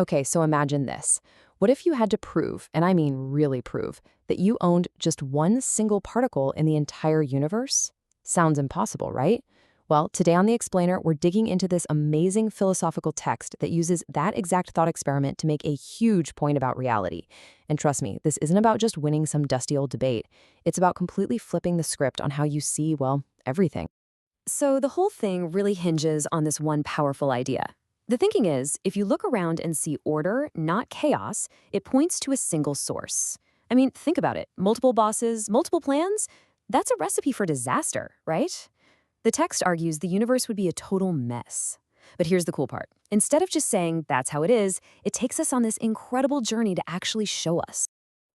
Okay, so imagine this. What if you had to prove, and I mean really prove, that you owned just one single particle in the entire universe? Sounds impossible, right? Well, today on The Explainer, we're digging into this amazing philosophical text that uses that exact thought experiment to make a huge point about reality. And trust me, this isn't about just winning some dusty old debate. It's about completely flipping the script on how you see, well, everything. So the whole thing really hinges on this one powerful idea. The thinking is, if you look around and see order, not chaos, it points to a single source. I mean, think about it. Multiple bosses, multiple plans? That's a recipe for disaster, right? The text argues the universe would be a total mess. But here's the cool part. Instead of just saying that's how it is, it takes us on this incredible journey to actually show us.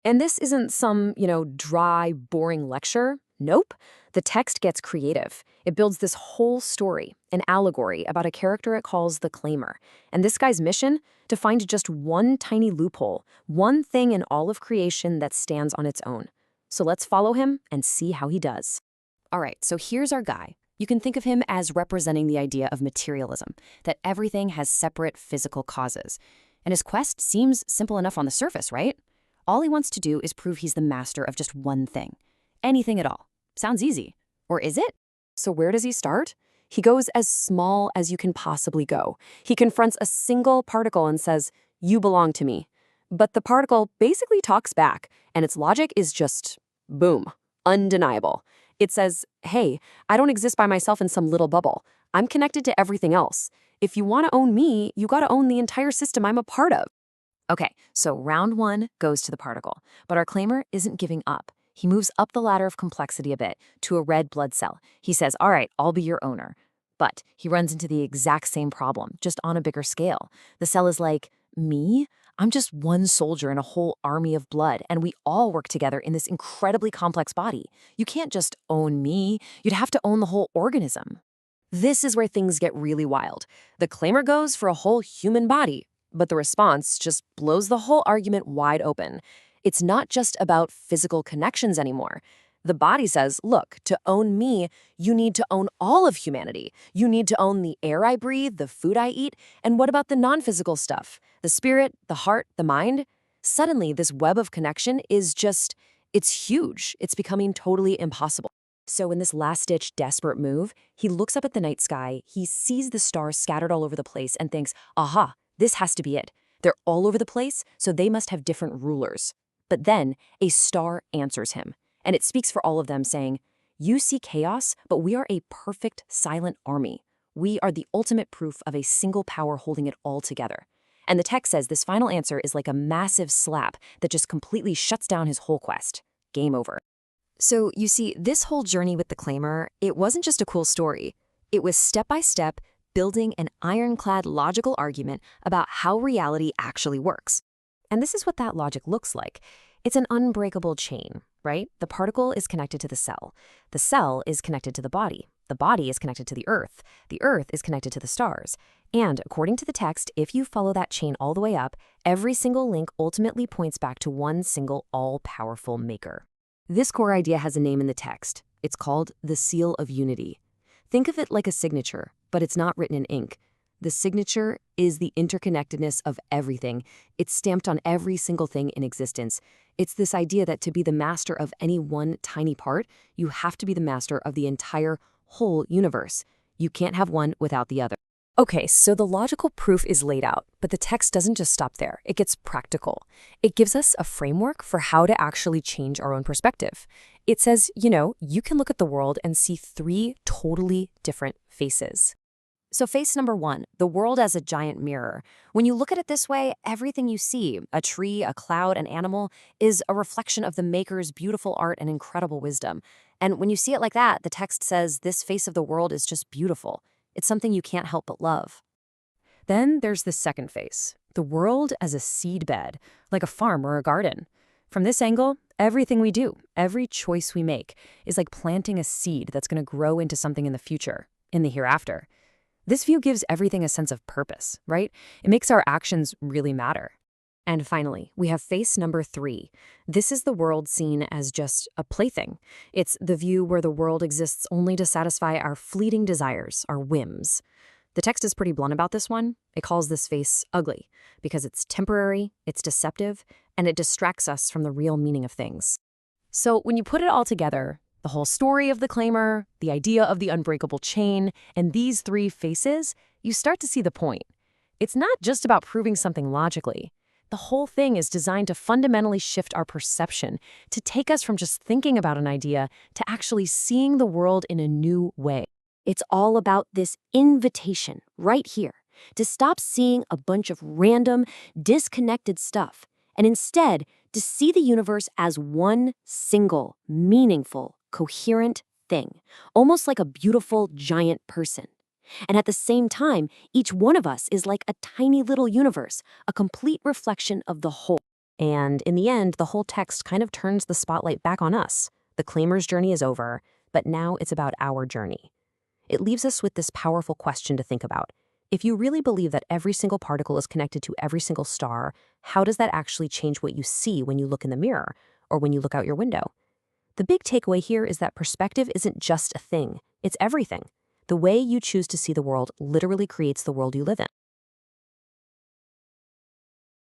And this isn't some, dry, boring lecture. Nope. The text gets creative. It builds this whole story, an allegory about a character it calls the Claimer. And this guy's mission? To find just one tiny loophole, one thing in all of creation that stands on its own. So let's follow him and see how he does. All right, so here's our guy. You can think of him as representing the idea of materialism, that everything has separate physical causes. And his quest seems simple enough on the surface, right? All he wants to do is prove he's the master of just one thing. Anything at all. Sounds easy. Or is it? So where does he start? He goes as small as you can possibly go. He confronts a single particle and says, "You belong to me." But the particle basically talks back, and its logic is just, boom, undeniable. It says, hey, I don't exist by myself in some little bubble. I'm connected to everything else. If you want to own me, you got to own the entire system I'm a part of. Okay, so round one goes to the particle, but our claimer isn't giving up. He moves up the ladder of complexity a bit to a red blood cell. He says, all right, I'll be your owner. But he runs into the exact same problem, just on a bigger scale. The cell is like, me? I'm just one soldier in a whole army of blood, and we all work together in this incredibly complex body. You can't just own me. You'd have to own the whole organism. This is where things get really wild. The claimer goes for a whole human body, but the response just blows the whole argument wide open. It's not just about physical connections anymore. The body says, look, to own me, you need to own all of humanity. You need to own the air I breathe, the food I eat, and what about the non-physical stuff? The spirit, the heart, the mind? Suddenly, this web of connection is just, it's huge. It's becoming totally impossible. So in this last-ditch, desperate move, he looks up at the night sky, he sees the stars scattered all over the place and thinks, aha, this has to be it. They're all over the place, so they must have different rulers. But then, a star answers him. And it speaks for all of them, saying, you see chaos, but we are a perfect silent army. We are the ultimate proof of a single power holding it all together. And the text says this final answer is like a massive slap that just completely shuts down his whole quest. Game over. So you see, this whole journey with the claimer, it wasn't just a cool story. It was step-by-step building an ironclad logical argument about how reality actually works. And this is what that logic looks like. It's an unbreakable chain, right? The particle is connected to the cell. The cell is connected to the body. The body is connected to the earth. The earth is connected to the stars. And according to the text, if you follow that chain all the way up, every single link ultimately points back to one single all-powerful maker. This core idea has a name in the text. It's called the seal of unity. Think of it like a signature, but it's not written in ink. The signature is the interconnectedness of everything. It's stamped on every single thing in existence. It's this idea that to be the master of any one tiny part, you have to be the master of the entire whole universe. You can't have one without the other. Okay, so the logical proof is laid out, but the text doesn't just stop there. It gets practical. It gives us a framework for how to actually change our own perspective. It says, you can look at the world and see three totally different faces. So face number one, the world as a giant mirror. When you look at it this way, everything you see, a tree, a cloud, an animal, is a reflection of the maker's beautiful art and incredible wisdom. And when you see it like that, the text says this face of the world is just beautiful. It's something you can't help but love. Then there's the second face, the world as a seedbed, like a farm or a garden. From this angle, everything we do, every choice we make, is like planting a seed that's going to grow into something in the future, in the hereafter. This view gives everything a sense of purpose, right? It makes our actions really matter. And finally, we have face number three. This is the world seen as just a plaything. It's the view where the world exists only to satisfy our fleeting desires, our whims. The text is pretty blunt about this one. It calls this face ugly because it's temporary, it's deceptive, and it distracts us from the real meaning of things. So when you put it all together, the whole story of the claimer, the idea of the unbreakable chain, and these three faces, you start to see the point. It's not just about proving something logically. The whole thing is designed to fundamentally shift our perception, to take us from just thinking about an idea to actually seeing the world in a new way. It's all about this invitation right here to stop seeing a bunch of random, disconnected stuff and instead to see the universe as one single, meaningful, coherent thing, almost like a beautiful, giant person. And at the same time, each one of us is like a tiny little universe, a complete reflection of the whole. And in the end, the whole text kind of turns the spotlight back on us. The claimer's journey is over, but now it's about our journey. It leaves us with this powerful question to think about. If you really believe that every single particle is connected to every single star, how does that actually change what you see when you look in the mirror or when you look out your window? The big takeaway here is that perspective isn't just a thing, it's everything. The way you choose to see the world literally creates the world you live in.